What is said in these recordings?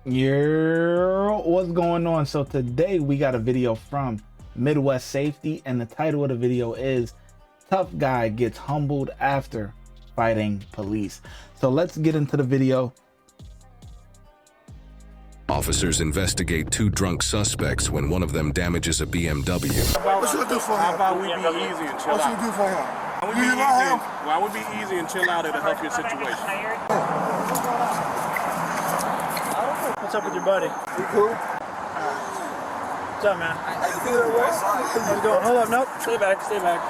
What's going on? So today we got a video from Midwest Safety, and the title of the video is Tough Guy Gets Humbled After Fighting Police. So let's get into the video. Officers investigate two drunk suspects when one of them damages a BMW. What should I do for him? How about we be easy and chill out? What should I do for him? Why would be easy and chill out? It'll help your situation. What's up with your buddy? You cool? What's up, man? How you doing? Hold up, nope. Stay back, stay back.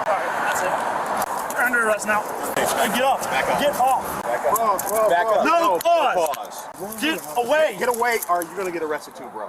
Alright, that's it. You're under arrest now. Get off. Back up. Get off. Back up. Back up. No, pause. Pause. Get away. Get away, or you're gonna get arrested too, bro.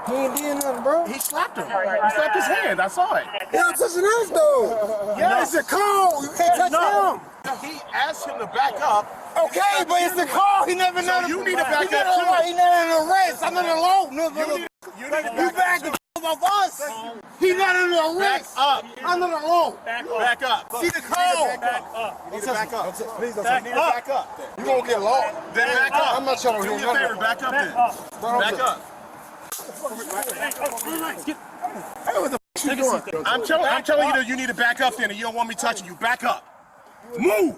He ain't doing nothing, bro. He slapped him. He slapped his hand. I saw it. He not touching us, though. Yeah, it's a call. You can't touch him. He asked him to back up. Okay, but it's the call. He never So you need to back up too. He not in the arrest. I'm in the law. You need to You back the of us. He not in the arrest. up. I'm in the law. Back up. See the call. Back up. You need to back up. Please don't Back You need to up. back up. You won't get law. Then back up. I'm not trying to Do hear me a favor. nothing. Back up then. Back up. Back up. Hey, what the f*** you doing? I'm telling you that you need to back up then, and you don't want me touching you. Back up. Move.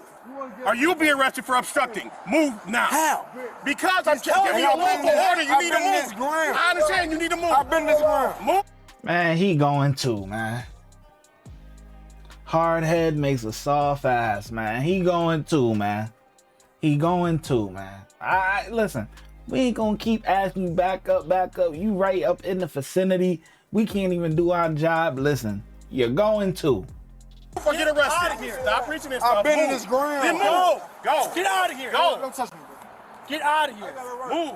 Or you'll be arrested for obstructing. Move now. How? Because I'm giving you a lawful order. You need to been in this move. ground. I understand. You need to move. I've been this ground. Move. Man, he going to, man. Hard head makes a soft ass, man. He going to, man. He going to, man. Listen, we ain't gonna keep asking you back up, back up. You right up in the vicinity. We can't even do our job. Listen, you're going to. Or get arrested. Stop preaching this stuff. I've been in Move. this ground. Then move. Go. Get out of here. Go. Don't touch me. Get out of here. Move.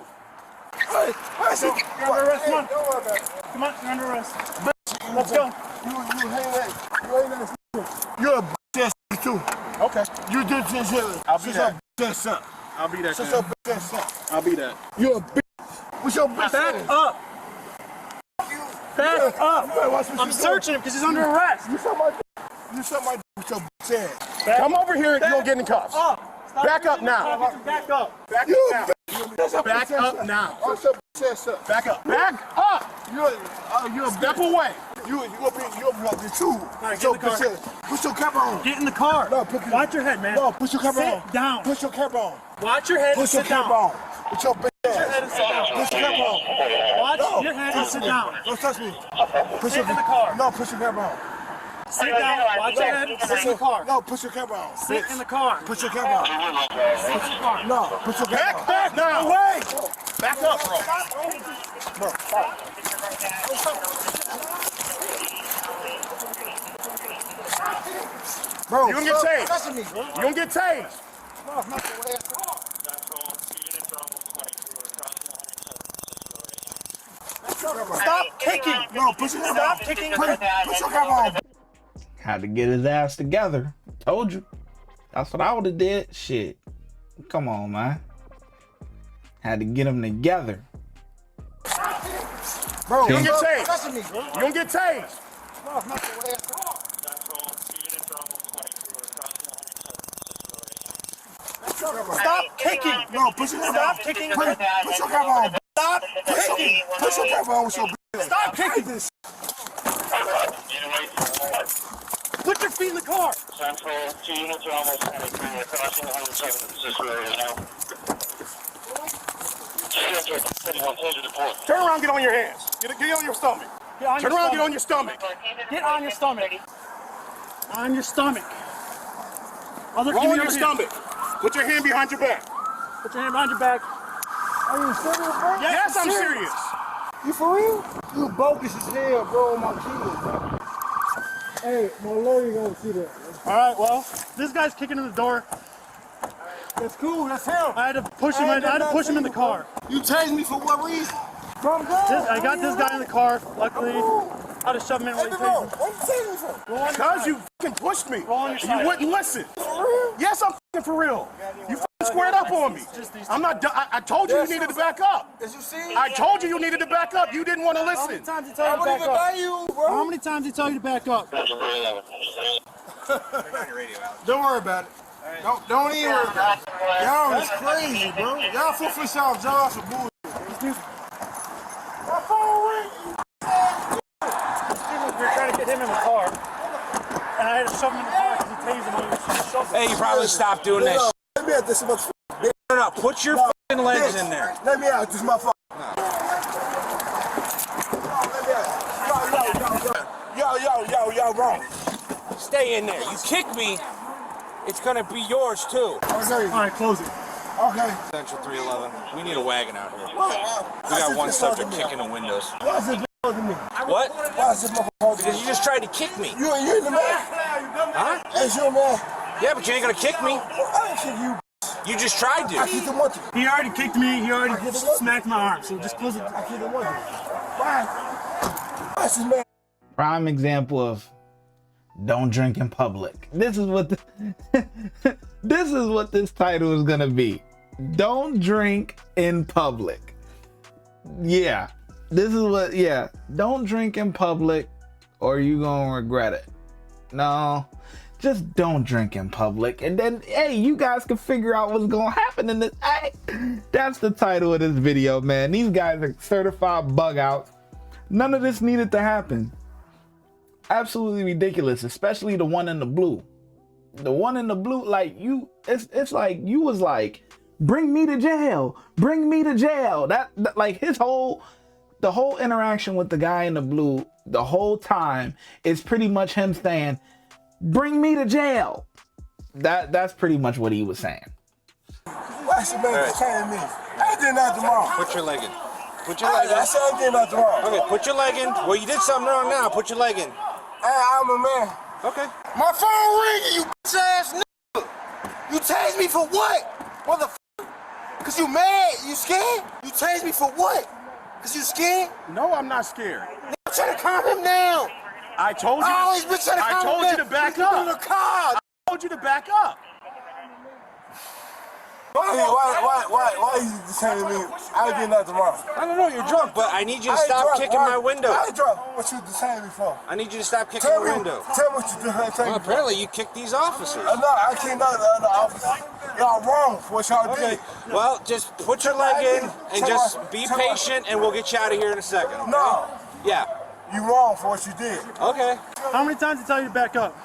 Hey, I said, You're under arrest. Come on. don't worry about it. Come on, you're under arrest. Let's go. You ain't that. You're a bitch ass too. Okay. You did this shit. I'll be that. Bitch ass son. I'll be that. Shut kid. your bitch ass son. I'll be that. You're a bitch. What's your bitch Back ass? up. Back up. Hey, watch what I'm you searching him because he's under arrest. You suck my dick. You suck my dick with your bitch ass. Come over here and you don't get in cuffs. Stop Back up now. Back up. Back You up a now. bitch. Back up now. What's your bitch ass up? Back up. Back up. You're a Step away. You up here too. right, Put your get in the car. bitch ass. Put your cap on. Get in the car. No, put your- Watch your head, man. No, put your cap on. Sit down. Put your cap on. Watch your head and Put your sit cap down. on. Put your bitch Watch your head ass. and sit down. Put your cap on. Watch No. your head and sit down. Don't touch me. Put Sit in the car. No, put your cap on. Sit down. Watch your head and sit in the car. No, put your cap on. Sit in the car. Put your cap on. Sit in the car. No, put your cap on. Back now. Away. Back up, bro. Bro, You don't get tased. touching me, bro. You don't get tased. No, it's not the way. Stop kicking. No, put your cap on. Stop kicking. Put your cap on. Had to get his ass together. Told you. That's what I would have did. Shit. Come on, man. Had to get him together. Bro, You don't get stop tased. touching me, bro. You don't get tased. No, it's not the way. Stop kicking. No, put your cap on. Stop kicking. Put your cap on. Stop kicking. Put your cap on with your bitch. Stop kicking. This. Put your feet in the car. Central, 2 units are almost crossing 107 Cisco area now. Turn around, get on your hands. Get on your stomach. Get on Turn your around, get stomach. on your stomach. Get on your stomach. On your stomach. Other Roll give me on your hand. stomach. Put your hand behind your back. Put your hand behind your back. Are you serious, bro? Yes, I'm serious. You for real? You bogus as hell, bro, on my kids, bro. Hey, my lawyer gonna see that. All right, well, this guy's kicking in the door. That's cool, that's him. I had to push him. I had to push him in the car. You tased me for what reason? From I got this guy in the car. Luckily, I had to shove him in Hey, when he bro, tased him. what you tasing me for? Roll on your Because side. you fucking pushed me. Roll on your And side. you wouldn't listen. For real? Yes, I'm fucking for real. You fucking squared up on me. I'm not done. I told you you needed to back up. Is you see? I told you you needed to back up. You didn't want to How many listen. times did he tell I you to wouldn't back even up? buy you, bro. How many times did he tell you to back up? Don't worry about it. Don't even worry about it. Y'all is crazy, bro. Y'all full fish off jobs for bullshit. My phone ring. We were trying to get him in the car, and I had to shove him in the car because he tased him when he was shoving. Hey, you probably stopped doing that. Let me out this motherfucker. No, put your fucking legs in there. Let me out this motherfucker. Yo, wrong. Stay in there. You kick me, it's gonna be yours too. Okay. All right, close it. Okay. Central 311. We need a wagon out here. We got one subject kicking the windows. Why is it to me? What? Why is it motherfucker? Because you just tried to kick me. You in the man? Huh? That's your man. Yeah, but you ain't gonna kick me. I ain't kick you. You just tried I to. kicked the monkey. He already kicked me. He already smacked my arm. So just close it. I kicked the monkey. Why? That's his man. Prime example of don't drink in public. This is what this is what this title is gonna be. Don't drink in public. Yeah, this is what. Yeah, don't drink in public, or you gonna regret it. No, just don't drink in public, and then hey, you guys can figure out what's gonna happen in this. Hey, that's the title of this video, man. These guys are certified bug outs. None of this needed to happen. Absolutely ridiculous, especially the one in the blue. The one in the blue, like you, it's like you was like, bring me to jail, bring me to jail. That like the whole interaction with the guy in the blue, the whole time is pretty much him saying, bring me to jail. That's pretty much what he was saying. What's the man telling me? I did nothing wrong. Put your leg in. Put your leg in. I said I did nothing wrong. Okay, put your leg in. Well, you did something wrong now. Put your leg in. Hey, I'm a man. Okay. My phone ringing, you bitch ass nigga. You tased me for what? Motherfucker. Cause you mad? You scared? You tased me for what? Cause you scared? No, I'm not scared. I'm trying to calm him down. I told you. I always been trying to calm him down. I told you to back up. In the car. I told you to back up. Why you telling me I did nothing wrong? I don't know, you're drunk, but I need you to stop kicking my window. I ain't drunk. What you telling me for? I need you to stop kicking Tell the me, window. tell me what you doing. Well, apparently you kicked these officers. No, I can't know the other officers. Y'all wrong for what y'all Okay, did. well, just put your leg in and just be patient and we'll get you out of here in a second. Okay? No. Yeah. You wrong for what you did. Okay. How many times did I tell you to back up?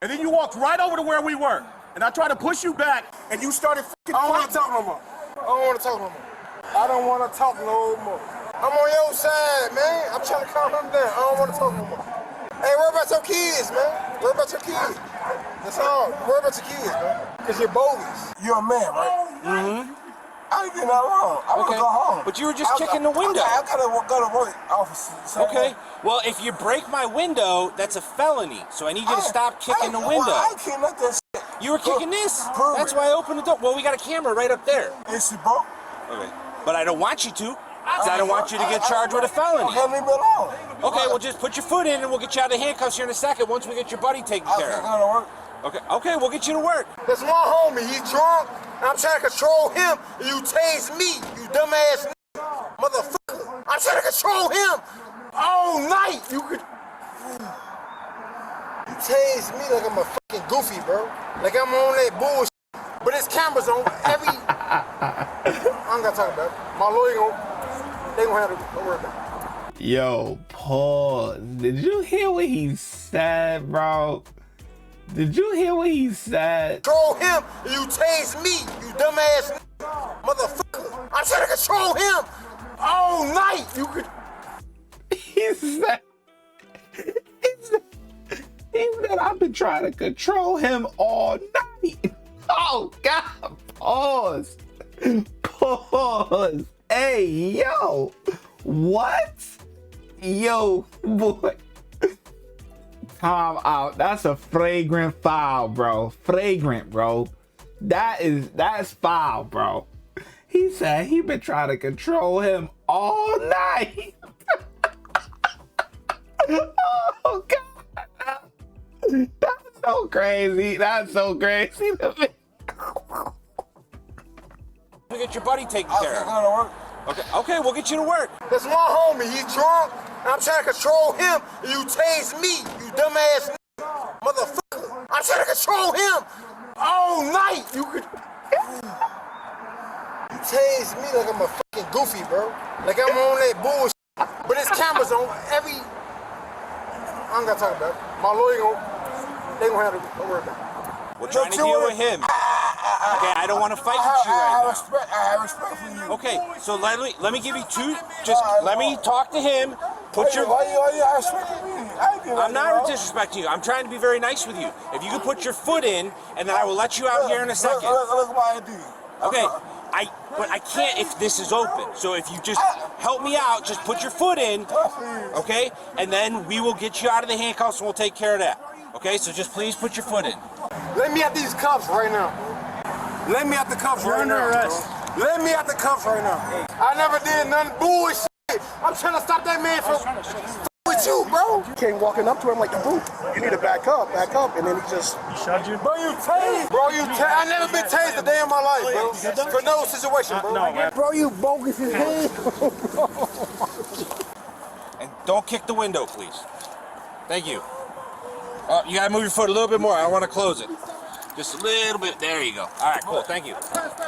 And then you walked right over to where we were. And I tried to push you back, and you started fucking I don't want to talk no more. I don't want to talk no more. I'm on your side, man. I'm trying to calm him down. I don't want to talk no more. Hey, worry about your kids, man. Worry about your kids. That's all. Worry about your kids, man. Because you're bogus. You're a man, right? Mm-hmm. I ain't getting that wrong. I want to go home. But you were just kicking the window. I gotta go to work, officer. Okay. Well, if you break my window, that's a felony. So I need you to stop kicking the window. I ain't kicking that shit. You were kicking this. Prove That's it. why I opened the door. Well, we got a camera right up there. Is she broke? Okay. But I don't want you to. Because I don't want you to get charged with a felony. Okay, leave me alone. Okay, well, just put your foot in and we'll get you out of handcuffs here in a second once we get your buddy taken care I of. gotta work. Okay, we'll get you to work. That's my homie. He's drunk. I'm trying to control him. And you tase me, you dumbass motherfucker. I'm trying to control him all night. You tase me like I'm a fucking goofy, bro. Like I'm on that bullshit. But his camera's on every. I ain't gotta talk about it. My lawyer they gonna have to don't worry about it. Yo, pause. Did you hear what he said, bro? Did you hear what he said? Control him, and you tase me, you dumbass motherfucker. I'm trying to control him all night. You could. He said, I've been trying to control him all night. Oh, God. Pause. Pause. Hey, yo. What? Yo, boy. Time out. That's a flagrant foul, bro. Flagrant, bro. That's foul, bro. He said he been trying to control him all night. Oh, God. That's so crazy. That's so crazy to me. We get your buddy taken care I of. gotta work. Okay, we'll get you to work. That's my homie. He's drunk. I'm trying to control him. And you tase me, you dumbass motherfucker. I'm trying to control him all night. You could. You tased me like I'm a fucking goofy, bro. Like I'm on that bullshit. But there's cameras on every. I don't gotta talk about it. My lawyer they gonna have to. Don't worry about it. We're trying to deal with him. Okay, I don't want to fight with you right now. I have respect for you. Okay, so let me give you two. Just let me talk to him. Put your. Why you disrespecting me? I'm not disrespecting you. I'm trying to be very nice with you. If you could put your foot in, and then I will let you out here in a second. Look what I do. Okay, but I can't if this is open. So if you just help me out, just put your foot in, okay? And then we will get you out of the handcuffs and we'll take care of that. Okay, so just please put your foot in. Let me at these cuffs right now. Let me at the cuffs right now. You're under arrest. Let me at the cuffs right now. I never did nothing bullshit. I'm trying to stop that man from with you, bro. You came walking up to him like a boo. You need to back up, and then he just. He shoved you? Bro, you tased. Bro, I never been tased a day in my life, bro. For no situation, bro. No, man. Bro, you bogus as hell. And don't kick the window, please. Thank you. Oh, you gotta move your foot a little bit more. I want to close it. Just a little bit. There you go. All right, cool. Thank you.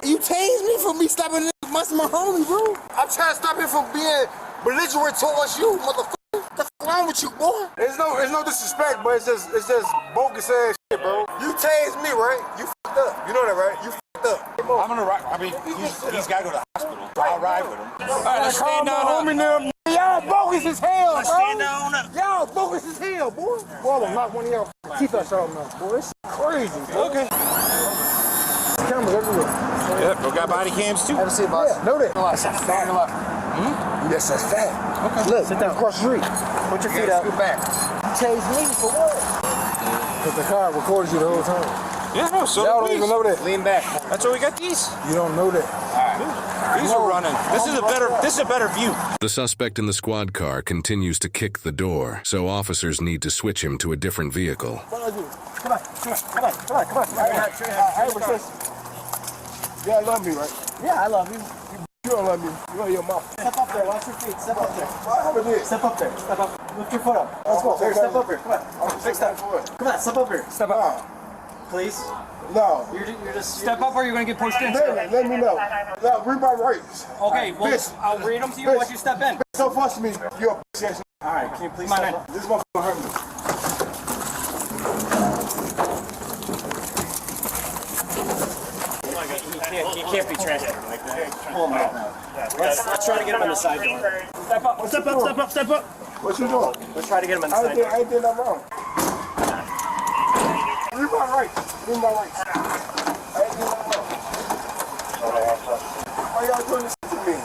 You tased me for me stopping my homie, bro. I'm trying to stop him from being belligerent towards you, motherfucker. What's wrong with you, boy? There's no disrespect, but it's just bogus ass shit, bro. You tased me, right? You fucked up. You know that, right? You fucked up. I'm gonna ride. I mean, he's gotta go to the hospital. So I'll ride with him. All right, let's stand down. Homie now. Y'all bogus as hell, Let's bro. stand down up. Y'all bogus as hell, boy. Boy, I'm knock one of y'all teeth out y'all mouth, boy. It's crazy, bro. Okay. Cameras everywhere. Yep, we got body cams too. Have a seat, boss. Yeah, know that. That's fat. Yes, that's fat. Okay. Look, sit down. Across the street. Put your feet up. Scoot back. You tased me for what? Because the car recorded you the whole time. Yeah, no, so Y'all don't even know that. Lean back. That's why we got these. You don't know that. These are running. This is a better view. The suspect in the squad car continues to kick the door, so officers need to switch him to a different vehicle. Come on. I resist. You love me, right? Yeah, I love you. You don't love me. You love your mouth. Step up there. Watch your feet. Step up there. What did? Step up there. Step up. Lift your foot up. Let's go. Step up here. Come on. Big step. Come on. Step up here. Step up. Please. No. You're just step up or you're gonna get pushed in. Let me know. Now, read my rights. Okay, well, Bitch. I'll read them to you once you step in. So fuss me. You're a bitch ass. All right, can you please Come step on, up? this motherfucker hurt me. You can't be transferred like that. Pull him out now. Let's try to get him in the side door. Step up, step up, step up, step up. What you doing? Let's try to get him in the side door. I ain't did nothing wrong. Read my rights. Read my rights. I ain't did nothing wrong. Why y'all doing this to me?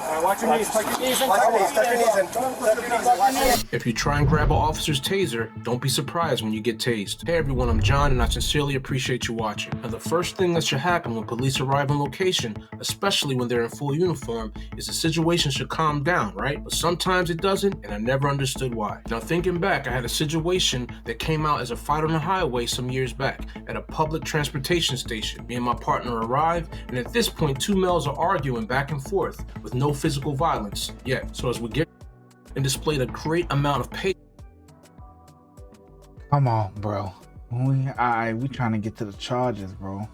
All right, watch your knees. Tuck your knees in. Tuck your knees. Tuck your knees in. Tuck your knees in. Watch your knees. If you try and grab an officer's taser, don't be surprised when you get tased. Hey everyone, I'm John and I sincerely appreciate you watching. Now the first thing that should happen when police arrive on location, especially when they're in full uniform, is the situation should calm down, right? But sometimes it doesn't, and I never understood why. Now thinking back, I had a situation that came out as a fight on the highway some years back at a public transportation station. Me and my partner arrive, and at this point, two males are arguing back and forth with no physical violence yet. So as we get and displayed a great amount of patience. Come on, bro. We trying to get to the charges, bro.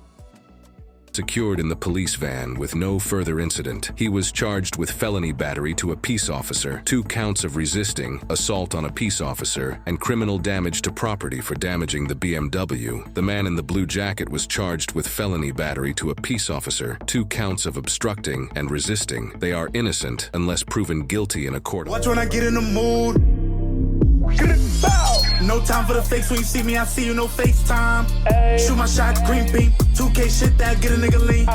Secured in the police van with no further incident, he was charged with felony battery to a peace officer, 2 counts of resisting, assault on a peace officer, and criminal damage to property for damaging the BMW. The man in the blue jacket was charged with felony battery to a peace officer, 2 counts of obstructing and resisting. They are innocent unless proven guilty in a court. Watch when I get in the mood. No time for the fakes. When you see me, I see you, no FaceTime. Shoot my shot, green beam. 2K shit that get a nigga lean.